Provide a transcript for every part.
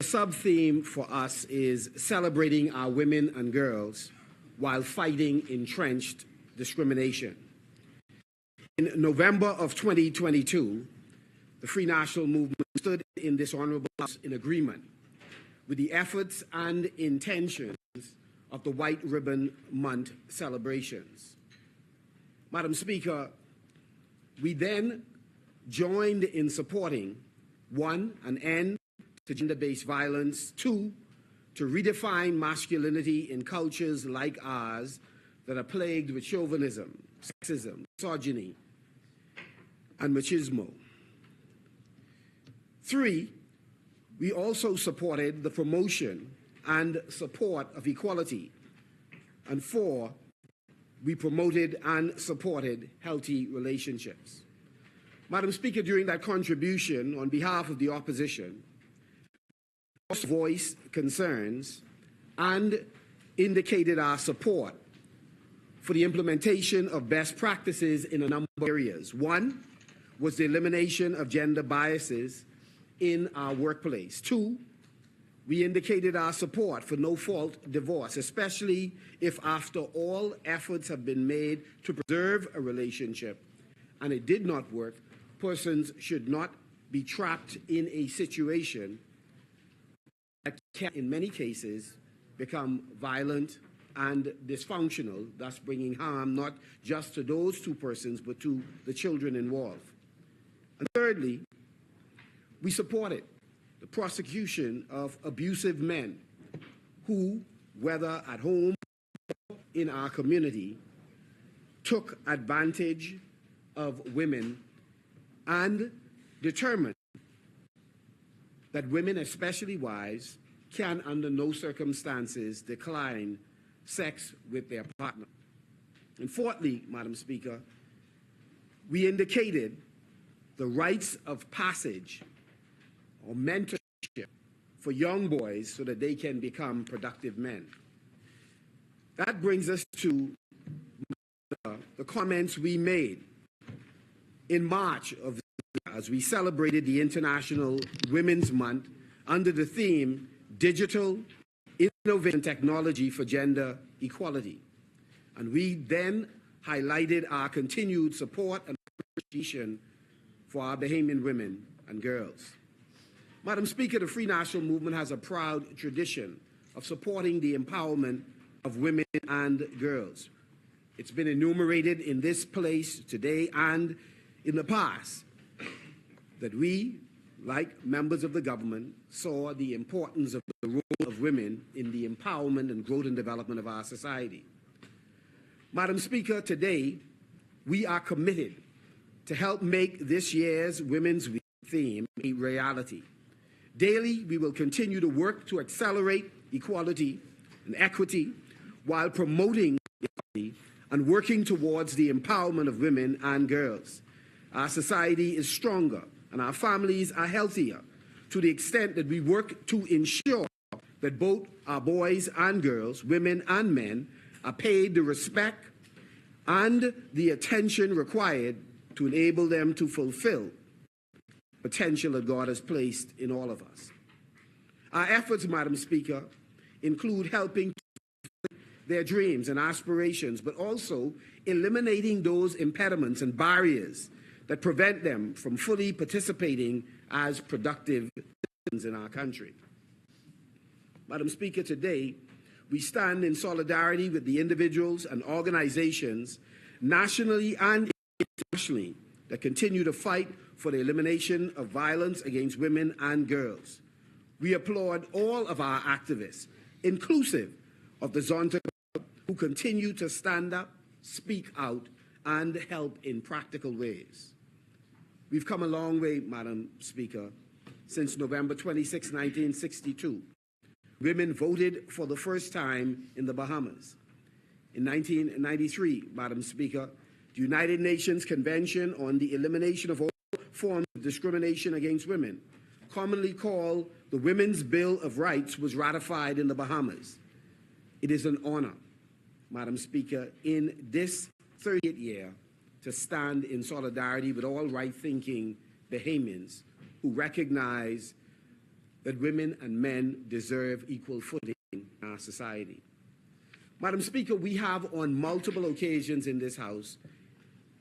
sub-theme for us is celebrating our women and girls while fighting entrenched discrimination. In November of 2022, the Free National Movement stood in this honorable house in agreement with the efforts and intentions of the White Ribbon Month celebrations. Madam Speaker, we then joined in supporting, 1, an end to gender-based violence, 2, to redefine masculinity in cultures like ours that are plagued with chauvinism, sexism, misogyny, and machismo. 3, we also supported the promotion and support of equality. And 4, we promoted and supported healthy relationships. Madam Speaker, during that contribution, on behalf of the opposition, we voiced concerns and indicated our support for the implementation of best practices in a number of areas. 1 was the elimination of gender biases in our workplace. 2, we indicated our support for no-fault divorce, especially if after all efforts have been made to preserve a relationship and it did not work, persons should not be trapped in a situation that can, in many cases, become violent and dysfunctional, thus bringing harm not just to those 2 persons, but to the children involved. And thirdly, we supported the prosecution of abusive men who, whether at home or in our community, took advantage of women and determined that women, especially wives, can under no circumstances decline sex with their partner. And fourthly, Madam Speaker, we indicated the rites of passage or mentorship for young boys so that they can become productive men. That brings us to the comments we made in March of as we celebrated the International Women's Month under the theme Digital Innovation Technology for Gender Equality. And we then highlighted our continued support and appreciation for our Bahamian women and girls. Madam Speaker, the Free National Movement has a proud tradition of supporting the empowerment of women and girls. It's been enumerated in this place today and in the past that we, like members of the government, saw the importance of the role of women in the empowerment and growth and development of our society. Madam Speaker, today we are committed to help make this year's Women's Week theme a reality. Daily, we will continue to work to accelerate equality and equity while promoting equality and working towards the empowerment of women and girls. Our society is stronger and our families are healthier to the extent that we work to ensure that both our boys and girls, women and men, are paid the respect and the attention required to enable them to fulfill the potential that God has placed in all of us. Our efforts, Madam Speaker, include helping their dreams and aspirations, but also eliminating those impediments and barriers that prevent them from fully participating as productive citizens in our country. Madam Speaker, today we stand in solidarity with the individuals and organizations nationally and internationally that continue to fight for the elimination of violence against women and girls. We applaud all of our activists, inclusive of the Zonta, who continue to stand up, speak out, and help in practical ways. We've come a long way, Madam Speaker, since November 26, 1962. Women voted for the first time in the Bahamas. In 1993, Madam Speaker, the United Nations Convention on the Elimination of All Forms of Discrimination Against Women, commonly called the Women's Bill of Rights, was ratified in the Bahamas. It is an honor, Madam Speaker, in this 30th year to stand in solidarity with all right-thinking Bahamians who recognize that women and men deserve equal footing in our society. Madam Speaker, we have on multiple occasions in this House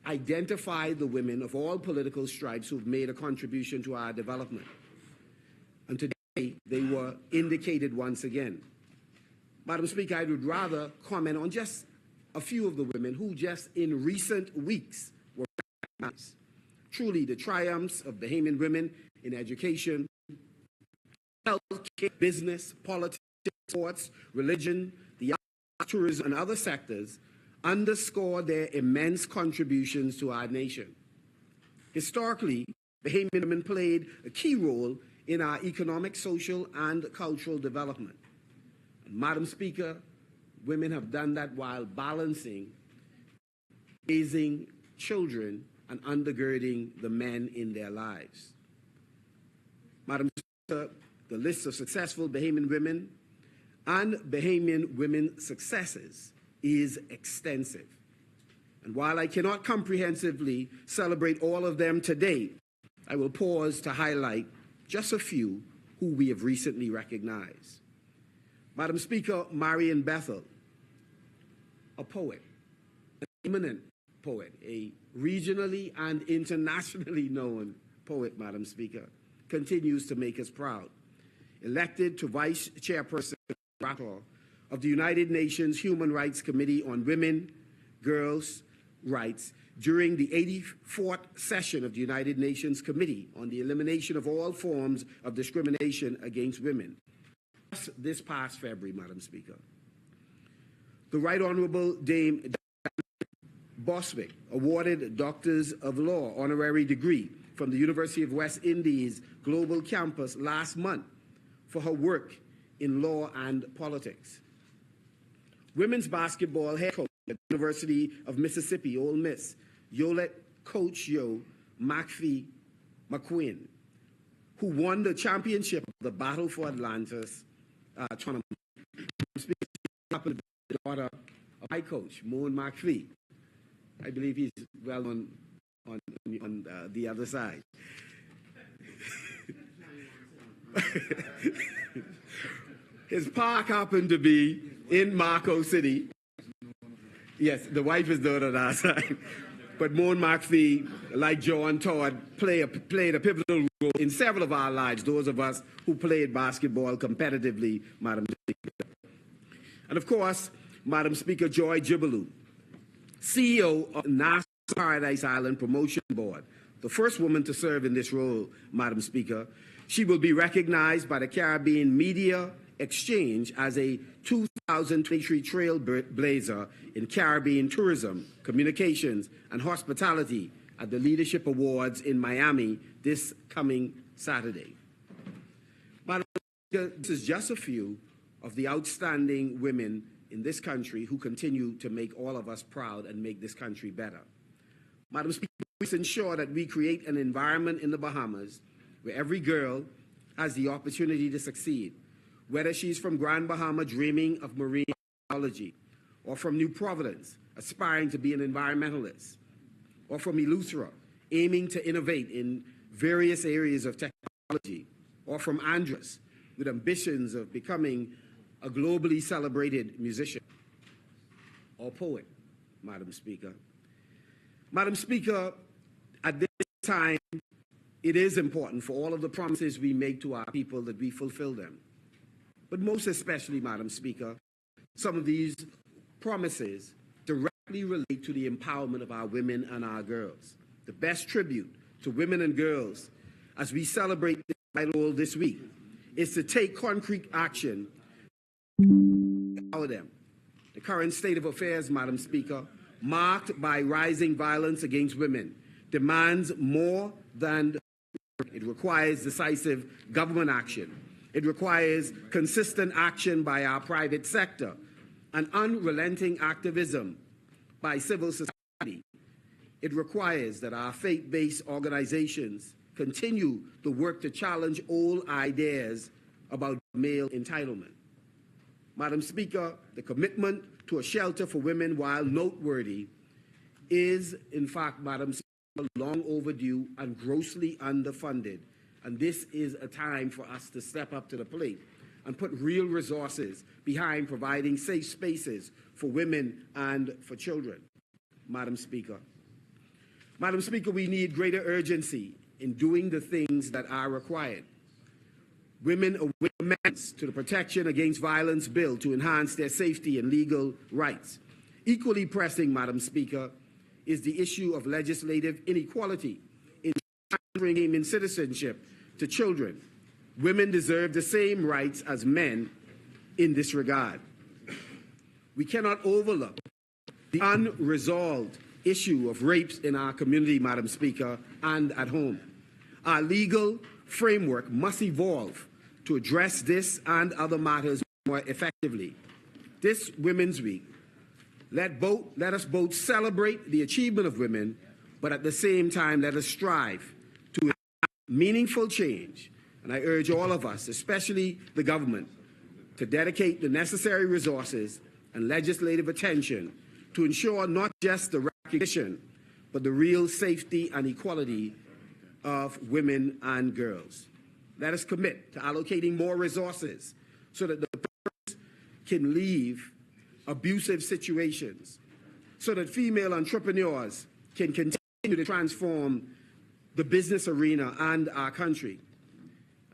identified the women of all political stripes who have made a contribution to our development. And today, they were indicated once again. Madam Speaker, I would rather comment on just a few of the women who just in recent weeks were recognized. Truly, the triumphs of Bahamian women in education, healthcare, business, politics, sports, religion, the arts, tourism, and other sectors underscore their immense contributions to our nation. Historically, Bahamian women played a key role in our economic, social, and cultural development. And Madam Speaker, women have done that while balancing raising children and undergirding the men in their lives. Madam Speaker, the list of successful Bahamian women and Bahamian women's successes is extensive. And while I cannot comprehensively celebrate all of them today, I will pause to highlight just a few who we have recently recognized. Madam Speaker, Marion Bethel, a poet, an eminent poet, a regionally and internationally known poet, Madam Speaker, continues to make us proud. Elected to Vice Chairperson of the United Nations Human Rights Committee on Women, Girls' Rights during the 84th session of the United Nations Committee on the Elimination of All Forms of Discrimination Against Women. This past February, Madam Speaker. The Right Honorable Dame Boswick awarded Doctors of Law honorary degree from the University of West Indies Global Campus last month for her work in law and politics. Women's basketball head coach at the University of Mississippi, Ole Miss, Yolette Coach Yo McPhee McQueen, who won the championship of the Battle for Atlantis tournament. The daughter of my coach, Moan McPhee. I believe he's well on the other side. His park happened to be in Marco City. Yes, the wife is there on our side. But Moan McPhee, like John Todd, played a pivotal role in several of our lives, those of us who played basketball competitively, Madam Speaker. And of course, Madam Speaker, Joy Jibaloo, CEO of the National Paradise Island Promotion Board, the first woman to serve in this role, Madam Speaker. She will be recognized by the Caribbean Media Exchange as a 2023 Trailblazer in Caribbean tourism, communications, and hospitality at the Leadership Awards in Miami this coming Saturday. Madam Speaker, this is just a few of the outstanding women in this country who continue to make all of us proud and make this country better. Madam Speaker, we must ensure that we create an environment in the Bahamas where every girl has the opportunity to succeed, whether she's from Grand Bahama dreaming of marine biology, or from New Providence aspiring to be an environmentalist, or from Eleuthera aiming to innovate in various areas of technology, or from Andros with ambitions of becoming a globally celebrated musician or poet, Madam Speaker. Madam Speaker, at this time, it is important for all of the promises we make to our people that we fulfill them. But most especially, Madam Speaker, some of these promises directly relate to the empowerment of our women and our girls. The best tribute to women and girls as we celebrate this vital this week is to take concrete action to empower them. The current state of affairs, Madam Speaker, marked by rising violence against women, demands more than it requires decisive government action. It requires consistent action by our private sector and unrelenting activism by civil society. It requires that our faith-based organizations continue the work to challenge old ideas about male entitlement. Madam Speaker, the commitment to a shelter for women, while noteworthy, is, in fact, Madam Speaker, long overdue and grossly underfunded And this is a time for us to step up to the plate and put real resources behind providing safe spaces for women and for children. Madam Speaker. Madam Speaker, we need greater urgency in doing the things that are required. Women await amendments to the Protection Against Violence Bill to enhance their safety and legal rights. Equally pressing, Madam Speaker, is the issue of legislative inequality in transferring citizenship to children. Women deserve the same rights as men in this regard. We cannot overlook the unresolved issue of rapes in our community, Madam Speaker, and at home. Our legal framework must evolve to address this and other matters more effectively. This Women's Week, let us both celebrate the achievement of women, but at the same time, let us strive to enact meaningful change. And I urge all of us, especially the government, to dedicate the necessary resources and legislative attention to ensure not just the recognition, but the real safety and equality of women and girls. Let us commit to allocating more resources so that the person can leave abusive situations, so that female entrepreneurs can continue to transform the business arena and our country.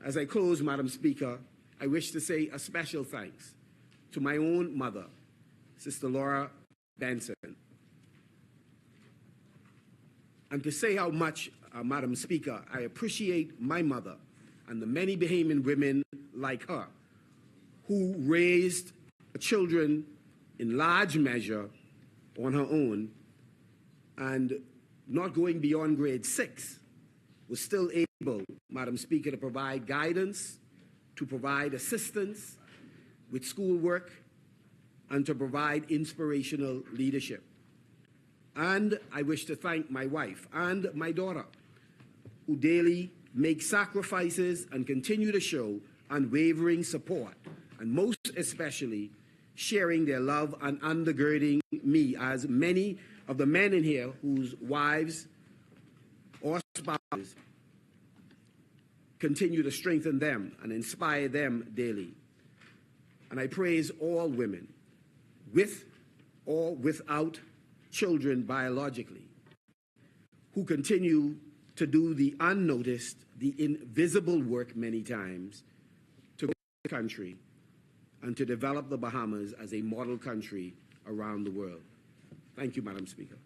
As I close, Madam Speaker, I wish to say a special thanks to my own mother, Sister Laura Benson, and to say how much, Madam Speaker, I appreciate my mother and the many Bahamian women like her who raised children in large measure on her own and not going beyond grade 6, was still able, Madam Speaker, to provide guidance, to provide assistance with schoolwork, and to provide inspirational leadership. And I wish to thank my wife and my daughter, who daily make sacrifices and continue to show unwavering support, and most especially sharing their love and undergirding me, as many of the men in here whose wives or spouses continue to strengthen them and inspire them daily. And I praise all women, with or without children biologically, who continue to do the unnoticed, the invisible work many times to grow the country and to develop the Bahamas as a model country around the world. Thank you, Madam Speaker.